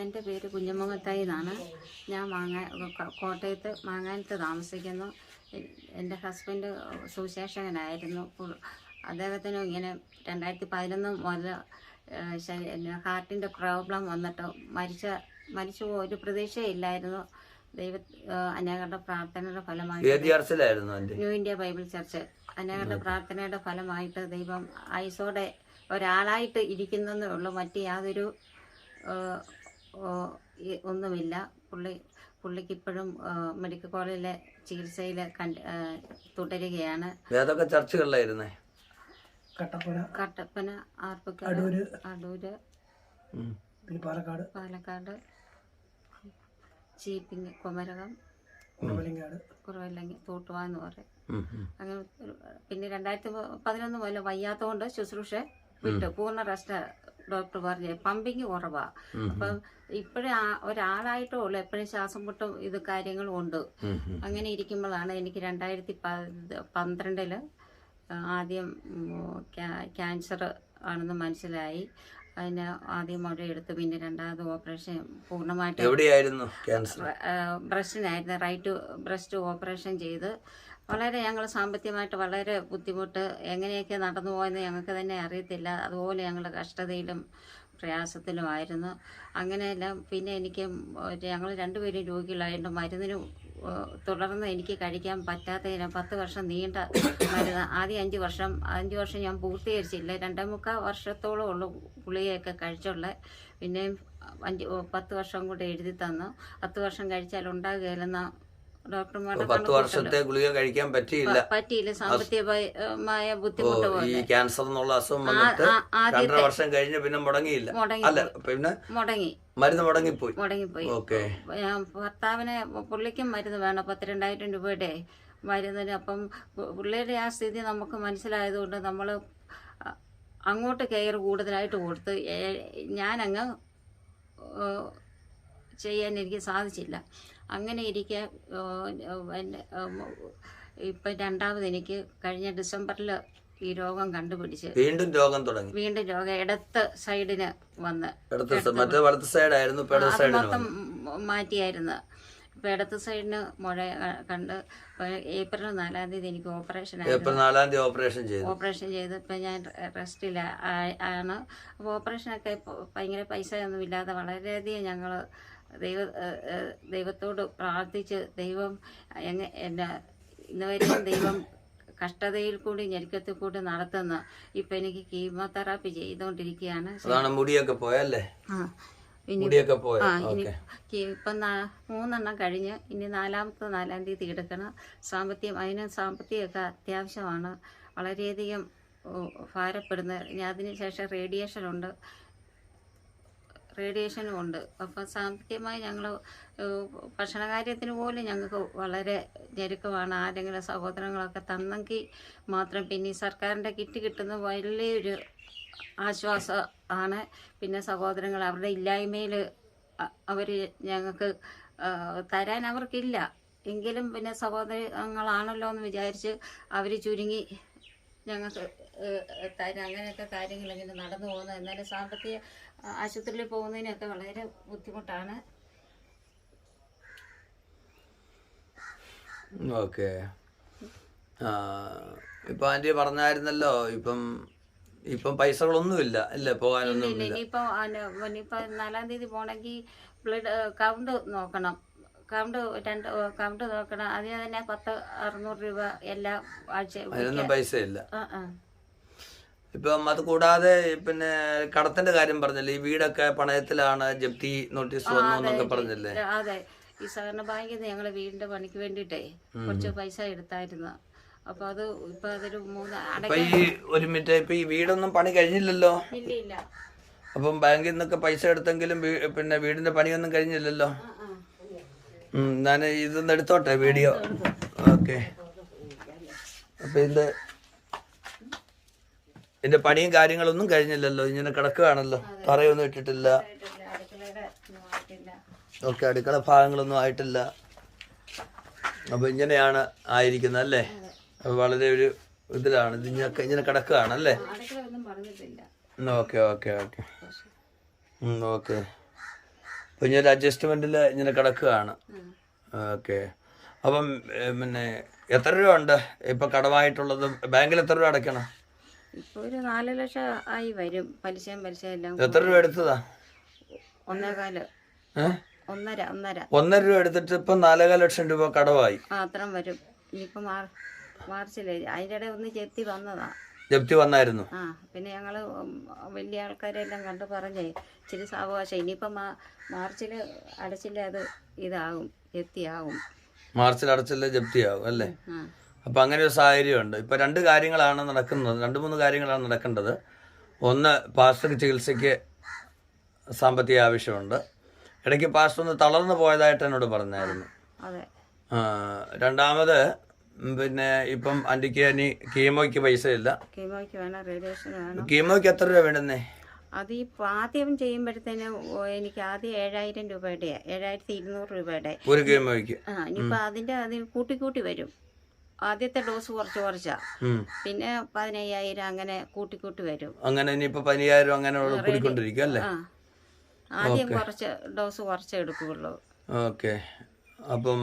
എൻ്റെ പേര് കുഞ്ഞമ്മത്തായി എന്നാണ്. ഞാൻ കോട്ടയത്ത് മാങ്ങാനത്ത് താമസിക്കുന്നു. എൻ്റെ ഹസ്ബൻഡ് സുശേഷകനായിരുന്നു. അദ്ദേഹത്തിനും ഇങ്ങനെ 2011 മുതൽ ഹാർട്ടിൻ്റെ പ്രോബ്ലം വന്നിട്ട് മരിച്ചു ഒരു പ്രതീക്ഷയില്ലായിരുന്നു. അനേകരുടെ പ്രാർത്ഥനയുടെ ഫലമായിട്ട് ന്യൂ ഇന്ത്യ ബൈബിൾ ചർച്ച് അനേകരുടെ പ്രാർത്ഥനയുടെ ഫലമായിട്ട് ദൈവം ആയുസോടെ ഒരാളായിട്ട് ഇരിക്കുന്നതേ ഉള്ളൂ. മറ്റ് യാതൊരു ഒന്നുമില്ല. പുള്ളിക്ക് ഇപ്പോഴും മെഡിക്കൽ കോളേജിലെ ചികിത്സയിൽ തുടരുകയാണ്. ഏതൊക്കെ ചർച്ചകളിലായിരുന്നേ? കട്ടപ്പന, ആർപ്പക്കാട്, അടൂര്, പാലക്കാട്, ചീപ്പിങ്, കുമരകം, കുറവല്ലെങ്കിൽ തൂട്ടുവാ എന്ന് പറയും. അങ്ങനെ പിന്നെ 2011 മുതൽ വയ്യാത്തതുകൊണ്ട് ശുശ്രൂഷ വിട്ടു. പൂർണ്ണ റെസ്റ്റ് ഡോക്ടർ പറഞ്ഞു. പമ്പിങ് കുറവാ. അപ്പം ഇപ്പോഴും ഒരാളായിട്ടേ ഉള്ളു. എപ്പോഴും ശ്വാസം മുട്ടും ഇത് കാര്യങ്ങളും ഉണ്ട്. അങ്ങനെ ഇരിക്കുമ്പോഴാണ് എനിക്ക് 2012 ആദ്യം ക്യാൻസർ ആണെന്ന് മനസ്സിലായി. അതിന് ആദ്യം മുഴയെടുത്ത് പിന്നെ രണ്ടാമത് ഓപ്പറേഷൻ പൂർണ്ണമായിട്ട് ബ്രസ്റ്റിനായിരുന്നു. റൈറ്റ് ബ്രസ്റ്റ് ഓപ്പറേഷൻ ചെയ്ത് വളരെ ഞങ്ങൾ സാമ്പത്തികമായിട്ട് വളരെ ബുദ്ധിമുട്ട് എങ്ങനെയൊക്കെ നടന്നു പോയെന്ന് ഞങ്ങൾക്ക് തന്നെ അറിയത്തില്ല. അതുപോലെ ഞങ്ങൾ കഷ്ടതയിലും പ്രയാസത്തിലുമായിരുന്നു. അങ്ങനെയെല്ലാം പിന്നെ എനിക്ക് ഞങ്ങൾ രണ്ടുപേരും രോഗികളായിട്ട് മരുന്നിന് തുടർന്ന് എനിക്ക് കഴിക്കാൻ പറ്റാത്തതിന് 10 വർഷം നീണ്ട മരുന്ന്. ആദ്യം 5 വർഷം ഞാൻ പൂർത്തീകരിച്ചില്ല. 2.25 വർഷത്തോളം ഉള്ളു ഗുളികയൊക്കെ കഴിച്ചുള്ള. പിന്നെയും 10 വർഷം കൂടെ എഴുതി തന്നു. 10 വർഷം കഴിച്ചാൽ ഉണ്ടാകുകയില്ലെന്ന ഡോക്ടർമാരുടെ 10 വർഷത്തെ ഗുളിക കഴിക്കാൻ പറ്റിയില്ല. സാമ്പത്തികമായ ബുദ്ധിമുട്ട് പോലെ ക്യാൻസർ എന്നുള്ള അസുഖം വന്നിട്ട് 2.5 വർഷം കഴിഞ്ഞ് പിന്നെ മുടങ്ങി മരുന്ന് മുടങ്ങിപ്പോയി. ഭർത്താവിനെ പുള്ളിക്കും മരുന്ന് വേണം. 12,000 രൂപയുടെ മരുന്നിന്. അപ്പം പുള്ളിയുടെ ആ സ്ഥിതി നമുക്ക് മനസ്സിലായതുകൊണ്ട് നമ്മൾ അങ്ങോട്ട് കെയർ കൂടുതലായിട്ട് കൊടുത്ത് ഞാനങ്ങ് ചെയ്യാൻ എനിക്ക് സാധിച്ചില്ല. അങ്ങനെ ഇരിക്കെ ഇപ്പം രണ്ടാമത് എനിക്ക് കഴിഞ്ഞ ഡിസംബറിൽ ഈ രോഗം കണ്ടുപിടിച്ച് വീണ്ടും രോഗം ഇടത്ത് സൈഡിന് വന്ന് മൊത്തം മാറ്റിയായിരുന്നു. ഇപ്പം ഇടത്ത് സൈഡിന് മുഴ കണ്ട് ഏപ്രിൽ 4-ാം തീയതി എനിക്ക് ഓപ്പറേഷൻ ചെയ്ത് ഇപ്പം ഞാൻ റെസ്റ്റിൽ ആണ്. അപ്പോൾ ഓപ്പറേഷനൊക്കെ ഭയങ്കര പൈസ ഒന്നും ഇല്ലാതെ വളരെയധികം ഞങ്ങൾ ദൈവത്തോട് പ്രാർത്ഥിച്ച് ദൈവം ഇന്നുവരെയും ദൈവം കഷ്ടതയിൽ കൂടി ഞെരുക്കത്തിൽ കൂടി നടത്തുന്ന. ഇപ്പം എനിക്ക് കീമോതെറാപ്പി ചെയ്തുകൊണ്ടിരിക്കുകയാണ്. ഇപ്പം 3 കഴിഞ്ഞ് ഇനി 4-ാം തീയതി എടുക്കണം. അതിന് സാമ്പത്തികമൊക്കെ അത്യാവശ്യമാണ്. വളരെയധികം ഭാരപ്പെടുന്ന. അതിന് ശേഷം റേഡിയേഷനും ഉണ്ട്. അപ്പം സാമ്പത്തികമായി ഞങ്ങൾ ഭക്ഷണകാര്യത്തിന് പോലും ഞങ്ങൾക്ക് വളരെ ഞെരുക്കമാണ്. ആരെങ്കിലും സഹോദരങ്ങളൊക്കെ തന്നെങ്കിൽ മാത്രം. പിന്നെ ഈ സർക്കാരിൻ്റെ കിറ്റ് കിട്ടുന്ന വലിയൊരു ആശ്വാസം ആണ്. പിന്നെ സഹോദരങ്ങൾ അവരുടെ ഇല്ലായ്മയിൽ അവർ ഞങ്ങൾക്ക് തരാൻ അവർക്കില്ല എങ്കിലും പിന്നെ സഹോദരങ്ങളാണല്ലോ എന്ന് വിചാരിച്ച് അവർ ചുരുങ്ങി ഞങ്ങൾക്ക് തരാൻ. അങ്ങനെയൊക്കെ കാര്യങ്ങൾ ഇങ്ങനെ നടന്നു പോകുന്നത്. എന്നാലും സാമ്പത്തിക ആശുപത്രിയിൽ പോകുന്നതിനൊക്കെ വളരെ ബുദ്ധിമുട്ടാണ്. ഓക്കെ. ഇപ്പൊ ആന്റി പറഞ്ഞായിരുന്നല്ലോ ഇപ്പം പൈസകളൊന്നുമില്ല അല്ലേ? പോകാനൊന്നും ഇല്ല. ഇനിയിപ്പോ 4-ാം തീയതി പോണെങ്കിൽ ബ്ലഡ് കൗണ്ട് നോക്കണം. കൗണ്ട് നോക്കണം. അതിന് തന്നെ 600 രൂപ എല്ലാ ആഴ്ചയും. അതിനൊന്നും പൈസ ഇല്ല. ഇപ്പം അത് കൂടാതെ പിന്നെ കടത്തിന്റെ കാര്യം പറഞ്ഞല്ലേ? ഈ വീടൊക്കെ പണയത്തിലാണ്, ജപ്തി നോട്ടീസ് വന്നു എന്നൊക്കെ പറഞ്ഞല്ലേ? അതെ. ഈ സഹകരണ ബാങ്കിൽ നിന്ന് ഞങ്ങള് വീടിന്റെ പണിക്ക് വേണ്ടിട്ടേ കുറച്ച് പൈസ എടുത്തായിരുന്നു. അപ്പൊ അത് ഇപ്പൊ അതൊരു 1 മിനിറ്റ്. ഇപ്പൊ ഈ വീടൊന്നും പണി കഴിഞ്ഞില്ലല്ലോ? ഇല്ല. അപ്പം ബാങ്കിൽ നിന്നൊക്കെ പൈസ എടുത്തെങ്കിലും പിന്നെ വീടിന്റെ പണിയൊന്നും കഴിഞ്ഞില്ലല്ലോ. ഞാൻ ഇതൊന്ന് എടുത്തോട്ടെ വീഡിയോ. ഓക്കെ. അപ്പൊ ഇതിന്റെ പണിയും കാര്യങ്ങളൊന്നും കഴിഞ്ഞില്ലല്ലോ. ഇങ്ങനെ കിടക്കുകയാണല്ലോ. തറയൊന്നും ഇട്ടിട്ടില്ല. ഓക്കെ. അടുക്കള ഭാഗങ്ങളൊന്നും ആയിട്ടില്ല. അപ്പൊ ഇങ്ങനെയാണ് ആയിരിക്കുന്നത് അല്ലേ? അപ്പൊ വളരെ ഒരു ഇതിലാണ്. ഇങ്ങനെ കിടക്കുകയാണല്ലേ? ഓക്കെ. ഓക്കെ. അപ്പോൾ ഇനി ഒരു അഡ്ജസ്റ്റ്മെൻറ്റിൽ ഇങ്ങനെ കിടക്കുകയാണ്. ഓക്കെ. അപ്പം പിന്നെ എത്ര രൂപ ഉണ്ട് ഇപ്പം കടമായിട്ടുള്ളത്? ബാങ്കിൽ എത്ര രൂപ അടയ്ക്കണം? ഇപ്പോൾ ഒരു 4 ലക്ഷം ആയി വരും, പലിശ എല്ലാം. എത്ര രൂപ എടുത്തതാ? 1.25. ഒന്നര 1.5 രൂപ എടുത്തിട്ട് ഇപ്പം 4.5 ലക്ഷം രൂപ കടമായി. അത്രയും വരും. ഇനിയിപ്പോൾ മാർച്ചിൽ അതിൻ്റെ ഇടയിൽ ഒന്ന് ജപ്തി വന്നായിരുന്നു. പിന്നെ ഞങ്ങള് വലിയ ആൾക്കാരെല്ലാം കണ്ട് പറഞ്ഞേ ഇച്ചിരി സാവകാശം, ഇനിയിപ്പം മാർച്ചിൽ അടച്ചില്ല അത് ഇതാകും, ജപ്തിയാകും. മാർച്ചിൽ അടച്ചില്ല ജപ്തിയാകും അല്ലേ? അപ്പം അങ്ങനെ ഒരു സാഹചര്യമുണ്ട്. ഇപ്പം 2 കാര്യങ്ങളാണ് നടക്കുന്നത്, 2-3 കാര്യങ്ങളാണ് നടക്കേണ്ടത്. ഒന്ന്, പാസ്റ്റർക്ക് ചികിത്സയ്ക്ക് സാമ്പത്തിക ആവശ്യമുണ്ട്. ഇടയ്ക്ക് പാസ്റ്റർ ഒന്ന് തളർന്നു പോയതായിട്ട് എന്നോട് പറഞ്ഞായിരുന്നു. രണ്ടാമത് പിന്നെ ഇപ്പം ആൻറ്റിക്ക് ഇനി കീമോയ്ക്ക് പൈസ ഇല്ല. കീമോയ്ക്ക് വേണം, റേഡിയേഷൻ വേണം. കീമോയ്ക്ക് എത്ര രൂപ വേണ്ടുന്നേ? അത് ഈ ആദ്യം ചെയ്യുമ്പോഴത്തേന് എനിക്ക് ആദ്യം 7,000 രൂപയുടെ 7,200 രൂപയുടെ ഒരു കീമോയ്ക്ക്. ഇനിയിപ്പോൾ അതിൽ കൂട്ടി വരും. ആദ്യത്തെ ഡോസ് കുറച്ചാ, പിന്നെ 15,000 അങ്ങനെ കൂട്ടി വരും. അങ്ങനെ ഇനിയിപ്പോ 15,000 അങ്ങനെ കൂടിക്കൊണ്ടിരിക്കും അല്ലേ? ആദ്യം കുറച്ച് ഡോസ് കുറച്ചേ എടുക്കുകയുള്ളൂ. ഓക്കെ. അപ്പം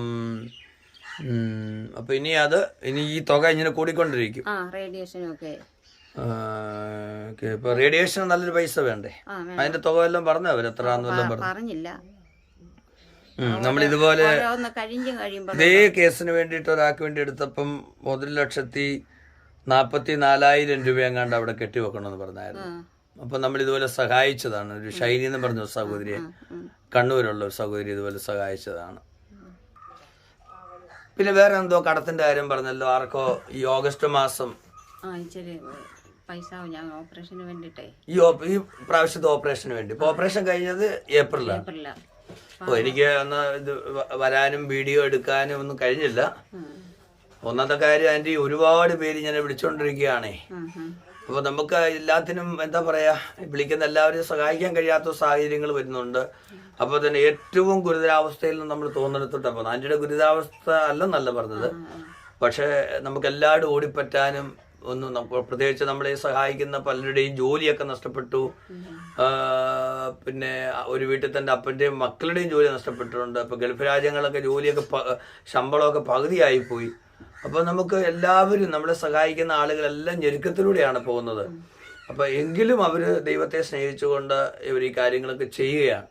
ഇനി ഈ തുക ഇങ്ങനെ കൂടിക്കൊണ്ടിരിക്കും. റേഡിയേഷനൊക്കെ. ഇപ്പൊ റേഡിയേഷൻ നല്ലൊരു പൈസ വേണ്ടേ? അതിന്റെ തുക എല്ലാം പറഞ്ഞു അവർ എത്രയാണെന്നെല്ലാം പറഞ്ഞില്ല. നമ്മൾ ഇതുപോലെ കഴിയുമ്പോൾ ഇതേ കേസിന് വേണ്ടിയിട്ട് ഒരാൾക്ക് വേണ്ടി എടുത്തപ്പം 1,44,000 രൂപ എങ്ങാണ്ട് അവിടെ കെട്ടിവെക്കണമെന്ന് പറഞ്ഞായിരുന്നു. അപ്പൊ നമ്മൾ ഇതുപോലെ സഹായിച്ചതാണ്. ഒരു ഷൈനി എന്ന് പറഞ്ഞ സഹോദരിയെ, കണ്ണൂരുള്ള ഒരു സഹോദരി ഇതുപോലെ സഹായിച്ചതാണ്. പിന്നെ വേറെ എന്തോ കടത്തിന്റെ കാര്യം പറഞ്ഞല്ലോ, ആർക്കോ ഈ ഓഗസ്റ്റ് മാസം പൈസ ഞാൻ ഓപ്പറേഷന് വേണ്ടിട്ടേ, ഈ പ്രാവശ്യത്തെ ഓപ്പറേഷന് വേണ്ടി. ഇപ്പൊ ഓപ്പറേഷൻ കഴിഞ്ഞത് ഏപ്രിലാണ്. എനിക്ക് അന്ന് ഇത് വരാനും വീഡിയോ എടുക്കാനും ഒന്നും കഴിഞ്ഞില്ല. ഒന്നാമത്തെ കാര്യം ആൻറ്റി ഒരുപാട് പേര് ഇങ്ങനെ വിളിച്ചോണ്ടിരിക്കുകയാണേ. അപ്പൊ നമുക്ക് എല്ലാത്തിനും എന്താ പറയാ, വിളിക്കുന്ന എല്ലാവരെയും സഹായിക്കാൻ കഴിയാത്ത സാഹചര്യങ്ങൾ വരുന്നുണ്ട്. അപ്പോൾ തന്നെ ഏറ്റവും ഗുരുതരാവസ്ഥയിൽ നിന്ന് നമ്മൾ തോന്നെടുത്തിട്ടാ പോകുന്നത്. ആൻറ്റിയുടെ ഗുരുതരാവസ്ഥ അല്ലെന്നല്ല പറഞ്ഞത്, പക്ഷെ നമുക്ക് എല്ലാവരും ഓടിപ്പറ്റാനും ഒന്നും, പ്രത്യേകിച്ച് നമ്മളെ സഹായിക്കുന്ന പലരുടെയും ജോലിയൊക്കെ നഷ്ടപ്പെട്ടു. പിന്നെ ഒരു വീട്ടിൽ തന്നെ അപ്പൻ്റെയും മക്കളുടെയും ജോലി നഷ്ടപ്പെട്ടിട്ടുണ്ട്. ഇപ്പൊ ഗൾഫ് രാജ്യങ്ങളൊക്കെ ജോലിയൊക്കെ ശമ്പളമൊക്കെ പകുതിയായിപ്പോയി. അപ്പൊ നമുക്ക് എല്ലാവരും നമ്മളെ സഹായിക്കുന്ന ആളുകളെല്ലാം ഞെരുക്കത്തിലൂടെയാണ് പോകുന്നത്. അപ്പൊ എങ്കിലും അവര് ദൈവത്തെ സ്നേഹിച്ചുകൊണ്ട് ഇവർ ഈ കാര്യങ്ങളൊക്കെ ചെയ്യുകയാണ്.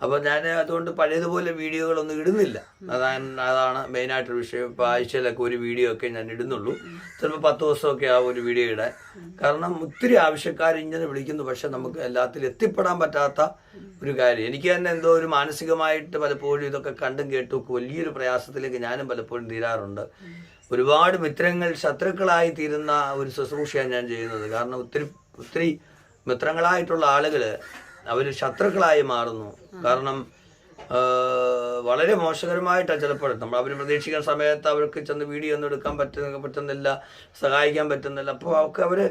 അപ്പൊ ഞാൻ അതുകൊണ്ട് പഴയതുപോലെ വീഡിയോകളൊന്നും ഇടുന്നില്ല. അതാണ് മെയിനായിട്ടൊരു വിഷയം. ഇപ്പൊ ആഴ്ചയിലൊക്കെ ഒരു വീഡിയോ ഒക്കെ ഞാൻ ഇടുന്നുള്ളൂ. ചിലപ്പോൾ 10 ദിവസമൊക്കെ ആ ഒരു വീഡിയോ ഇടാൻ. കാരണം ഒത്തിരി ആവശ്യക്കാർ ഇങ്ങനെ വിളിക്കുന്നു, പക്ഷെ നമുക്ക് എല്ലാത്തിലും എത്തിപ്പെടാൻ പറ്റാത്ത ഒരു കാര്യം. എനിക്ക് തന്നെ എന്തോ ഒരു മാനസികമായിട്ട് പലപ്പോഴും ഇതൊക്കെ കണ്ടും കേട്ടും വലിയൊരു പ്രയാസത്തിലേക്ക് ഞാനും പലപ്പോഴും തീരാറുണ്ട്. ഒരുപാട് മിത്രങ്ങൾ ശത്രുക്കളായി തീരുന്ന ഒരു ശുശ്രൂഷയാണ് ഞാൻ ചെയ്യുന്നത്. കാരണം ഒത്തിരി മിത്രങ്ങളായിട്ടുള്ള ആളുകള് അവര് ശത്രുക്കളായി മാറുന്നു. കാരണം വളരെ മോശകരമായിട്ടാണ് ചിലപ്പോൾ അവർ പ്രതീക്ഷിക്കുന്ന സമയത്ത് അവർക്ക് ചെന്ന് വീഡിയോ ഒന്നും എടുക്കാൻ പറ്റുന്നില്ല, സഹായിക്കാൻ പറ്റുന്നില്ല. അപ്പോൾ അവർക്ക് അവര്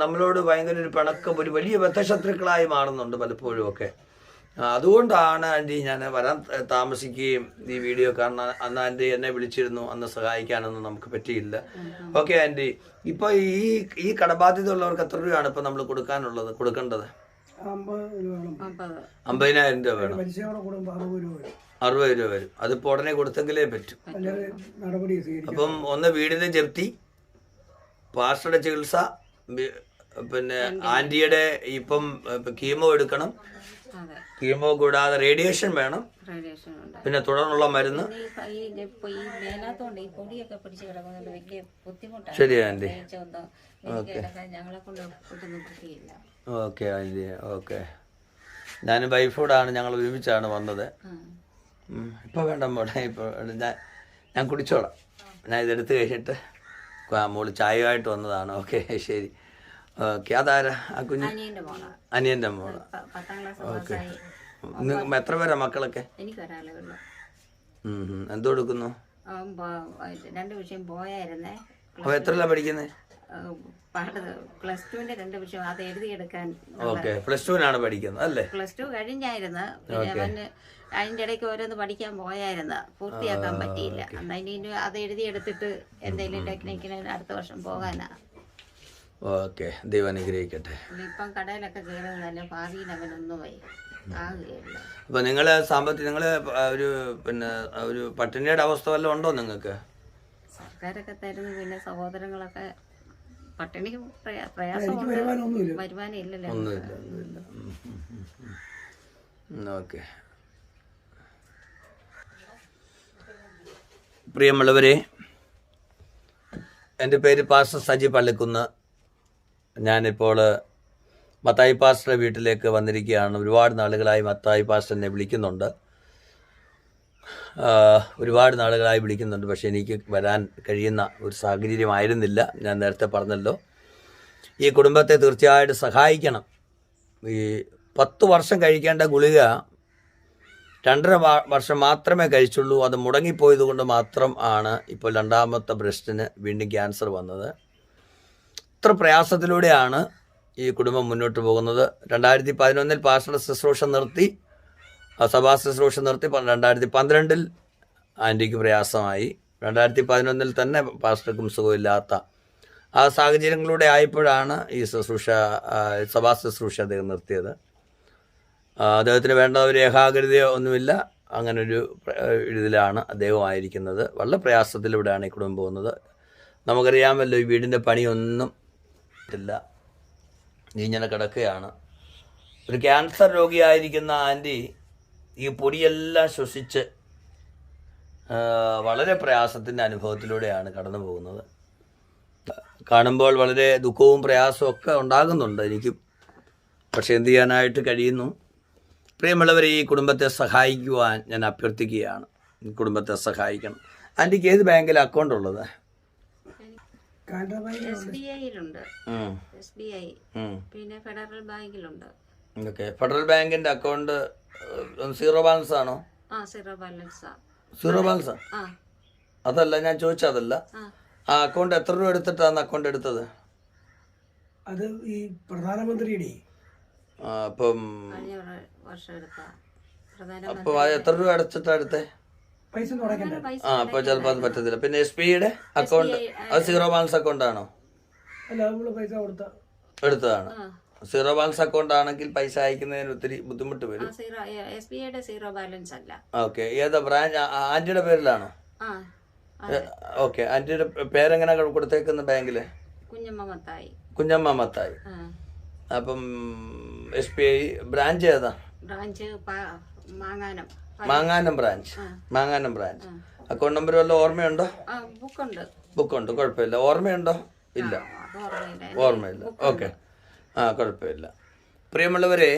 നമ്മളോട് ഭയങ്കര ഒരു പിണക്കം, ഒരു വലിയ ബദ്ധശത്രുക്കളായി മാറുന്നുണ്ട് പലപ്പോഴും ഒക്കെ. അതുകൊണ്ടാണ് ആൻറ്റി ഞാൻ വരാൻ താമസിക്കുകയും ഈ വീഡിയോ കാരണം അന്ന് ആൻറ്റി എന്നെ വിളിച്ചിരുന്നു, അന്ന് സഹായിക്കാനൊന്നും നമുക്ക് പറ്റിയില്ല. ഓക്കെ ആൻറ്റി, ഇപ്പൊ ഈ കടബാധ്യത ഉള്ളവർക്ക് എത്ര രൂപയാണ് ഇപ്പൊ നമ്മൾ കൊടുക്കേണ്ടത്? 50,000 രൂപ വേണം. 60 രൂപ വരും. അതിപ്പോ ഉടനെ കൊടുത്തെങ്കിലേ പറ്റും. അപ്പം ഒന്ന് വീടിന്റെ ജപ്തി, പാസ്റ്ററുടെ ചികിത്സ, പിന്നെ ആന്റിയുടെ ഇപ്പം കീമോ എടുക്കണം, കീമോ കൂടാതെ റേഡിയേഷൻ വേണം, പിന്നെ തുടർന്നുള്ള മരുന്ന്. ശരി ആന്റി. Okay aunty. ഓക്കെ, ഞാൻ വൈഫോടാണ്, ഞങ്ങൾ ഒരുമിച്ചാണ് വന്നത്. ഇപ്പൊ വേണ്ട മോളെ, ഇപ്പൊ ഞാൻ കുടിച്ചോളാം. ഞാൻ ഇതെടുത്ത് കഴിഞ്ഞിട്ട് മോള് ചായയായിട്ട് വന്നതാണ്. ഓക്കെ ശരി. ഓക്കെ, അതാരാ ആ കുഞ്ഞ്? അനിയന്റെ മോള്. ഓക്കെ, എത്ര പേരാ മക്കളൊക്കെ? എന്തോ എടുക്കുന്നു? 2 വിഷയം പോയായിരുന്നേ. അപ്പൊ എത്രല്ല പഠിക്കുന്നേ? +2 2 വിഷയം അത് എഴുതിയെടുക്കാൻ. ഓക്കെ, +2 പഠിക്കുന്നത് അല്ലേ? +2 കഴിഞ്ഞായിരുന്നു. പിന്നെ അതിന്റെ ഇടയ്ക്ക് ഓരോന്ന് പഠിക്കാൻ പോയായിരുന്നു, പൂർത്തിയാക്കാൻ പറ്റിയില്ല. അതിന് അത് എഴുതിയെടുത്തിട്ട് എന്തെങ്കിലും ടെക്നിക്കിന് അടുത്ത വർഷം പോകാനാ. ഓക്കെ, ദൈവം അനുഗ്രഹിക്കട്ടെ. ഇപ്പം കടയിലൊക്കെ കയറുന്നതല്ല, ഭാവിയിൽ അവനൊന്നുമായി. ആകുകയില്ല. അപ്പോൾ നിങ്ങൾ നിങ്ങൾ ഒരു പിന്നെ ഒരു പട്ടിണിയുടെ അവസ്ഥ വല്ലതും ഉണ്ടോ നിങ്ങൾക്ക്? സർക്കാരൊക്കെ തരുന്നു, പിന്നെ സഹോദരങ്ങളൊക്കെ പട്ടിണി പ്രയാസമുണ്ട്, വരുമാനം ഇല്ലല്ലോ. ഒന്നുമില്ല. ഓക്കെ. പ്രിയമുള്ളവരെ, എൻ്റെ പേര് പാസ്റ്റർ സജി പള്ളിക്കുന്ന്. ഞാനിപ്പോൾ മത്തായി പാസ്റ്ററുടെ വീട്ടിലേക്ക് വന്നിരിക്കുകയാണ്. ഒരുപാട് നാളുകളായി മത്തായി പാസ്റ്റർ എന്നെ വിളിക്കുന്നുണ്ട്, പക്ഷേ എനിക്ക് വരാൻ കഴിയുന്ന ഒരു സാഹചര്യമായിരുന്നില്ല. ഞാൻ നേരത്തെ പറഞ്ഞല്ലോ, ഈ കുടുംബത്തെ തീർച്ചയായിട്ടും സഹായിക്കണം. ഈ 10 വർഷം കഴിക്കേണ്ട ഗുളിക 2.5 വർഷം മാത്രമേ കഴിച്ചുള്ളൂ. അത് മുടങ്ങിപ്പോയത് കൊണ്ട് മാത്രം ആണ് ഇപ്പോൾ 2ാമത്തെ ബ്രസ്റ്റിന് വീണ്ടും ക്യാൻസർ വന്നത്. ഇത്ര പ്രയാസത്തിലൂടെയാണ് ഈ കുടുംബം മുന്നോട്ട് പോകുന്നത്. 2011 പാസ്റ്ററുടെ ശുശ്രൂഷ നിർത്തി, സഭാ ശുശ്രൂഷ നിർത്തി. 2012 ആൻറ്റിക്ക് പ്രയാസമായി. 2011 തന്നെ പാസ്റ്റർക്കും സുഖമില്ലാത്ത ആ സാഹചര്യങ്ങളിലൂടെ ആയപ്പോഴാണ് ഈ സഭാ ശുശ്രൂഷ അദ്ദേഹം നിർത്തിയത്. അദ്ദേഹത്തിന് വേണ്ട ഒരു ഏകാഗ്രതയോ ഒന്നുമില്ല. അങ്ങനൊരു ഇതിലാണ് അദ്ദേഹം ആയിരിക്കുന്നത്. വളരെ പ്രയാസത്തിലൂടെയാണ് ഈ കുടുംബം പോകുന്നത്. നമുക്കറിയാമല്ലോ, ഈ വീടിൻ്റെ പണിയൊന്നും ഇല്ല, ഇങ്ങനെ കിടക്കുകയാണ്. ഒരു ക്യാൻസർ രോഗിയായിരിക്കുന്ന ആൻറ്റി ഈ പൊടിയെല്ലാം ശ്വസിച്ച് വളരെ പ്രയാസത്തിൻ്റെ അനുഭവത്തിലൂടെയാണ് കടന്നു പോകുന്നത്. കാണുമ്പോൾ വളരെ ദുഃഖവും പ്രയാസവും ഒക്കെ ഉണ്ടാകുന്നുണ്ട് എനിക്ക്. പക്ഷെ എന്ത് ചെയ്യാനായിട്ട് കഴിയുന്നു? പ്രിയമുള്ളവരെ, ഈ കുടുംബത്തെ സഹായിക്കുവാൻ ഞാൻ അഭ്യർത്ഥിക്കുകയാണ്. ഈ കുടുംബത്തെ സഹായിക്കണം. ആൻറ്റിക്ക് ഏത് ബാങ്കിൽ അക്കൗണ്ട് ഉള്ളത്? SBIയിലുണ്ട്, SBI, പിന്നെ ഫെഡറൽ ബാങ്കിലുണ്ട്. ഓക്കെ. ഫെഡറൽ ബാങ്കിന്റെ അക്കൗണ്ട് സീറോ ബാലൻസ് ആണോ? സീറോ ബാലൻസാ. സീറോ ബാലൻസാ? അതല്ല ഞാൻ ചോദിച്ചതല്ല. ആ അക്കൗണ്ട് എത്ര രൂപ എടുത്തിട്ടാണ് അക്കൗണ്ട് എടുത്തത്? അത് ഈ പ്രധാനമന്ത്രിയുടെ അപ്പം അപ്പം അത് എത്ര രൂപ അടച്ചിട്ടാ എടുത്തേ? പൈസ തുടക്കണ്ട. അപ്പൊ ചിലപ്പോൾ അത് പറ്റത്തില്ല. പിന്നെ SBIയുടെ അക്കൗണ്ട് അത് സീറോ ബാലൻസ് അക്കൗണ്ട് ആണോ? അല്ല, നമ്മള് പൈസ എടുത്തതാണ്. സീറോ ബാലൻസ് അക്കൗണ്ട് ആണെങ്കിൽ പൈസ അയക്കുന്നതിന് ഒത്തിരി ബുദ്ധിമുട്ട് വരും. SBIയുടെ സീറോ ബാലൻസ് അല്ല. ഓക്കെ. ഏതാ ബ്രാഞ്ച്? ആന്റിയുടെ പേരിലാണോ? ഓക്കെ. ആന്റിയുടെ പേരെങ്ങനെ കൊടുത്തേക്കുന്ന ബാങ്കില്? കുഞ്ഞമ്മ മത്തായി. അപ്പം SBI ബ്രാഞ്ച് ഏതാ? മാങ്ങാനം ബ്രാഞ്ച്. അക്കൗണ്ട് നമ്പർ വല്ല ഓർമ്മയുണ്ടോ? ബുക്കുണ്ട്. കുഴപ്പമില്ല. ഓർമ്മയുണ്ടോ? ഇല്ല, ഓർമ്മയില്ല. ഓക്കെ. കുഴപ്പമില്ല. പ്രിയമുള്ളവരെ,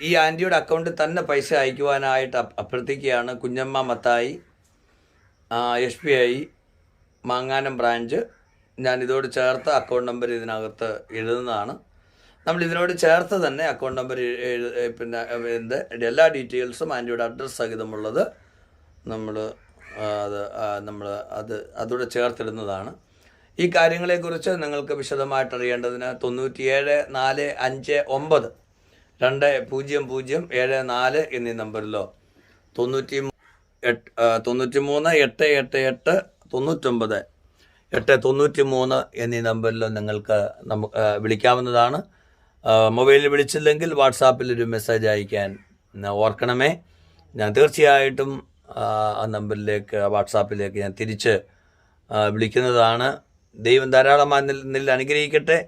ഈ ആൻറ്റിയുടെ അക്കൗണ്ടിൽ തന്നെ പൈസ അയക്കുവാനായിട്ട് അഭ്യർത്ഥിക്കുകയാണ്. കുഞ്ഞമ്മ മത്തായി, SBI മാങ്ങാനം ബ്രാഞ്ച്. ഞാൻ ഇതോട് ചേർത്ത് അക്കൗണ്ട് നമ്പർ ഇതിനകത്ത് എഴുതുന്നതാണ്. നമ്മൾ ഇതിനോട് ചേർത്ത് തന്നെ അക്കൗണ്ട് നമ്പർ പിന്നെ എല്ലാ ഡീറ്റെയിൽസും ആൻറ്റിയുടെ അഡ്രസ്സ് സഹിതമുള്ളത് അതോടെ ചേർത്തിടുന്നതാണ്. ഈ കാര്യങ്ങളെക്കുറിച്ച് നിങ്ങൾക്ക് വിശദമായിട്ട് അറിയേണ്ടതിന് 9745920074 എന്നീ നമ്പറിലോ 93888899 എന്നീ നമ്പറിലോ നിങ്ങൾക്ക് വിളിക്കാവുന്നതാണ്. മൊബൈലിൽ വിളിച്ചില്ലെങ്കിൽ വാട്സാപ്പിൽ ഒരു മെസ്സേജ് അയക്കാൻ ഓർക്കണമേ. ഞാൻ തീർച്ചയായിട്ടും ആ നമ്പറിലേക്ക്, വാട്സാപ്പിലേക്ക് ഞാൻ തിരിച്ച് വിളിക്കുന്നതാണ്. ദൈവം ധാരാളമായി നിന്നിൽ അനുഗ്രഹിക്കട്ടെ.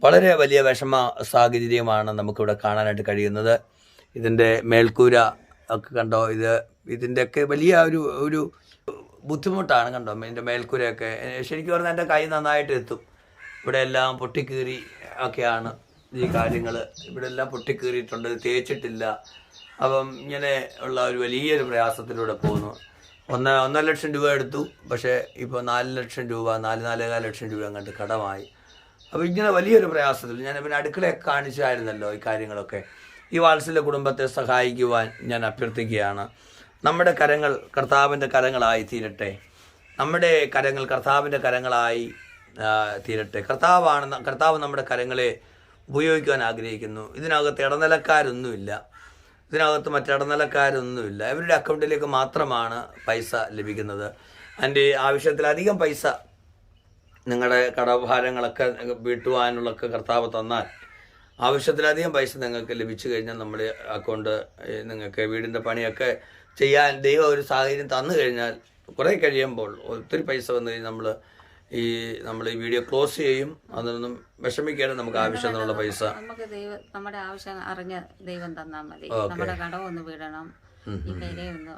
വളരെ വലിയ വിഷമ സാഹചര്യമാണ് നമുക്കിവിടെ കാണാനായിട്ട് കഴിയുന്നത്. ഇതിൻ്റെ മേൽക്കൂര ഒക്കെ കണ്ടോ? ഇതിൻ്റെയൊക്കെ വലിയ ഒരു ബുദ്ധിമുട്ടാണ്. കണ്ടോ ഇതിൻ്റെ മേൽക്കൂരയൊക്കെ? ശരിക്കും പറഞ്ഞാൽ എൻ്റെ കൈ നന്നായിട്ട് എത്തും. ഇവിടെ എല്ലാം പൊട്ടിക്കീറി ഒക്കെയാണ് ഈ കാര്യങ്ങൾ. ഇവിടെ എല്ലാം പൊട്ടിക്കീറിയിട്ടുണ്ട്, തേച്ചിട്ടില്ല. അപ്പം ഇങ്ങനെ ഉള്ള ഒരു വലിയൊരു പ്രയാസത്തിലൂടെ പോകുന്നു. 1.5 ലക്ഷം രൂപ എടുത്തു, പക്ഷേ ഇപ്പോൾ 4 ലക്ഷം രൂപ 4-4.5 ലക്ഷം രൂപ അങ്ങോട്ട് കടമായി. അപ്പോൾ ഇങ്ങനെ വലിയൊരു പ്രയാസത്തിൽ ഞാൻ പിന്നെ അടുക്കളയൊക്കെ കാണിച്ചായിരുന്നല്ലോ ഈ കാര്യങ്ങളൊക്കെ. ഈ വാത്സല്യ കുടുംബത്തെ സഹായിക്കുവാൻ ഞാൻ അഭ്യർത്ഥിക്കുകയാണ്. നമ്മുടെ കരങ്ങൾ കർത്താവിൻ്റെ കരങ്ങളായി തീരട്ടെ. നമ്മുടെ കരങ്ങൾ കർത്താവിൻ്റെ കരങ്ങളായി തീരട്ടെ. കർത്താവ് നമ്മുടെ കരങ്ങളെ ഉപയോഗിക്കുവാൻ ആഗ്രഹിക്കുന്നു. ഇതിനകത്ത് ഇടനിലക്കാരൊന്നുമില്ല. ഇവരുടെ അക്കൗണ്ടിലേക്ക് മാത്രമാണ് പൈസ ലഭിക്കുന്നത്. അതിൻ്റെ ആവശ്യത്തിലധികം പൈസ നിങ്ങളുടെ കടഭാരങ്ങളൊക്കെ വീട്ടുവാനുള്ളൊക്കെ കർത്താവ് തന്നാൽ ആവശ്യത്തിലധികം പൈസ നിങ്ങൾക്ക് ലഭിച്ചു കഴിഞ്ഞാൽ നമ്മുടെ അക്കൗണ്ട് നിങ്ങൾക്ക് വീടിൻ്റെ പണിയൊക്കെ ചെയ്യാൻ ദൈവം ഒരു സാഹചര്യം തന്നു കഴിഞ്ഞാൽ കുറേ കഴിയുമ്പോൾ ഒത്തിരി പൈസ വന്നു കഴിഞ്ഞാൽ നമ്മൾ ഈ വീഡിയോ ക്ലോസ് ചെയ്യും. അതൊന്നും വിഷമിക്കാതെ നമുക്ക് ആവശ്യത്തിനുള്ള പൈസ നമുക്ക് നമ്മുടെ ആവശ്യം അറിഞ്ഞ ദൈവം തന്നാൽ മതി. നമ്മുടെ കടമൊന്ന് വിടണം, ഈ പെരയൊന്ന്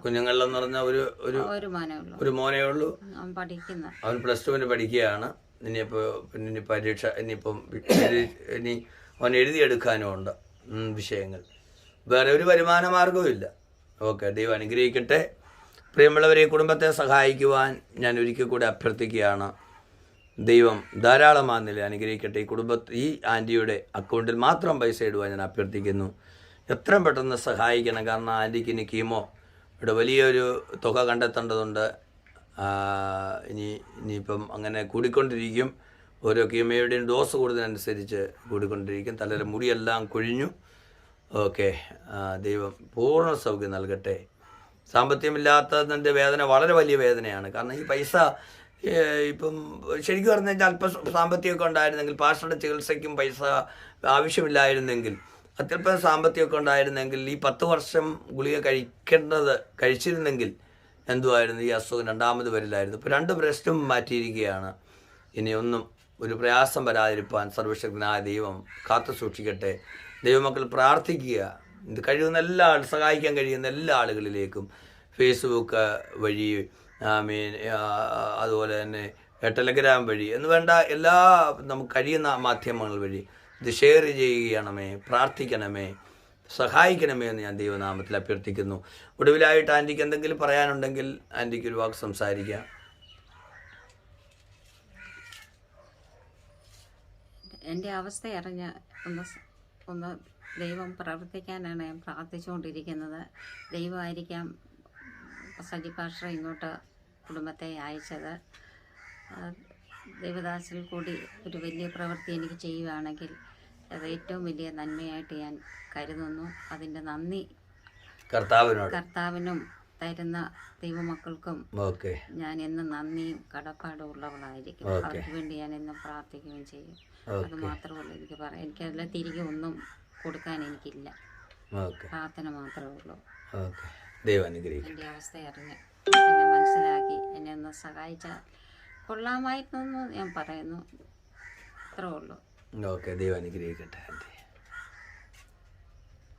കുഞ്ഞുങ്ങളിലെന്ന് പറഞ്ഞാൽ ഒരു മോനേ ഉള്ളൂ. പഠിക്കുന്ന അവൻ +2 പഠിക്കുകയാണ്. ഇനി പരീക്ഷ ഇനി അവൻ എഴുതിയെടുക്കാനും ഉണ്ട് വിഷയങ്ങൾ. വേറെ ഒരു വരുമാന മാർഗവും ഇല്ല. ഓക്കെ, ദൈവം അനുഗ്രഹിക്കട്ടെ. പ്രിയമുള്ളവരെ, കുടുംബത്തെ സഹായിക്കുവാൻ ഞാൻ ഒരിക്കൽ കൂടി അഭ്യർത്ഥിക്കുകയാണ്. ദൈവം ധാരാളമാണെന്നില്ല അനുഗ്രഹിക്കട്ടെ. ഈ ആൻറ്റിയുടെ അക്കൗണ്ടിൽ മാത്രം പൈസ ഇടുവാൻ ഞാൻ അഭ്യർത്ഥിക്കുന്നു. എത്രയും പെട്ടെന്ന് സഹായിക്കണം. കാരണം ആൻറ്റിക്ക് ഇനി കീമോയുടെ വലിയൊരു തുക കണ്ടെത്തേണ്ടതുണ്ട്. ഇനിയിപ്പം അങ്ങനെ കൂടിക്കൊണ്ടിരിക്കും. ഓരോ കീമോയുടെയും ഡോസ് കൂടുന്നതനുസരിച്ച് കൂടിക്കൊണ്ടിരിക്കും. തലയിലെ മുടിയെല്ലാം കൊഴിഞ്ഞു. ഓക്കെ, ദൈവം പൂർണ്ണ സൗഖ്യം നൽകട്ടെ. സാമ്പത്തികമില്ലാത്തതിൻ്റെ വേദന വളരെ വലിയ വേദനയാണ്. കാരണം ഈ പൈസ ഇപ്പം ശരിക്കും പറഞ്ഞു കഴിഞ്ഞാൽ അല്പം സാമ്പത്തികമൊക്കെ ഉണ്ടായിരുന്നെങ്കിൽ, പാസ്റ്ററുടെ ചികിത്സയ്ക്കും പൈസ ആവശ്യമില്ലായിരുന്നെങ്കിൽ, അത്യല്പം സാമ്പത്തികമൊക്കെ ഉണ്ടായിരുന്നെങ്കിൽ, ഈ 10 വർഷം ഗുളിക കഴിച്ചിരുന്നെങ്കിൽ എന്തുമായിരുന്നു, ഈ അസുഖം രണ്ടാമത് വരില്ലായിരുന്നു. ഇപ്പോൾ 2 ബ്രസ്റ്റും മാറ്റിയിരിക്കുകയാണ്. ഇനി ഒരു പ്രയാസം വരാതിരിപ്പാൻ സർവശക്തനായ ദൈവം കാത്തു സൂക്ഷിക്കട്ടെ. ദൈവമക്കൾ പ്രാർത്ഥിക്കുക. ഇത് കഴിയുന്ന സഹായിക്കാൻ കഴിയുന്ന എല്ലാ ആളുകളിലേക്കും ഫേസ്ബുക്ക് വഴി, അതുപോലെ തന്നെ ടെലഗ്രാം വഴി എന്ന് വേണ്ട എല്ലാ നമുക്ക് കഴിയുന്ന മാധ്യമങ്ങൾ വഴി ഇത് ഷെയർ ചെയ്യണമേ, പ്രാർത്ഥിക്കണമേ, സഹായിക്കണമേ എന്ന് ഞാൻ ദൈവനാമത്തിൽ അഭ്യർത്ഥിക്കുന്നു. ഒടുവിലായിട്ട് ആൻറ്റിക്ക് എന്തെങ്കിലും പറയാനുണ്ടെങ്കിൽ ആൻറ്റിക്ക് ഒരു വാക്ക് സംസാരിക്കാം. എൻ്റെ അവസ്ഥ അറിഞ്ഞ് ഒന്ന് ദൈവം പ്രവർത്തിക്കാനാണ് ഞാൻ പ്രാർത്ഥിച്ചുകൊണ്ടിരിക്കുന്നത്. ദൈവമായിരിക്കാം സജി പാസ്റ്റർ ഇങ്ങോട്ട് കുടുംബത്തെ അയച്ചത്. ദൈവദാസിൽ കൂടി ഒരു വലിയ പ്രവൃത്തി എനിക്ക് ചെയ്യുകയാണെങ്കിൽ അത് ഏറ്റവും വലിയ നന്മയായിട്ട് ഞാൻ കരുതുന്നു. അതിൻ്റെ നന്ദി കർത്താവിനും തരുന്ന ദൈവമക്കൾക്കും ഞാൻ എന്നും നന്ദിയും കടപ്പാടും ഉള്ളവളായിരിക്കും. അവർക്ക് വേണ്ടി ഞാൻ എന്നും പ്രാർത്ഥിക്കുകയും ചെയ്യും. അത് മാത്രമല്ല എനിക്ക് പറയാം. എനിക്കതിൽ തിരികെ ഒന്നും കൊടുക്കാൻ എനിക്കില്ല. പ്രാർത്ഥന മാത്രമേ ഉള്ളൂ. എൻ്റെ അവസ്ഥ അറിഞ്ഞ് എന്നെ മനസ്സിലാക്കി എന്നെ ഒന്ന് സഹായിച്ചാൽ കൊള്ളാമായിരുന്നു ഞാൻ പറയുന്നു. അത്രേ ഉള്ളൂ. ദൈവം അനുഗ്രഹിക്കട്ടെ.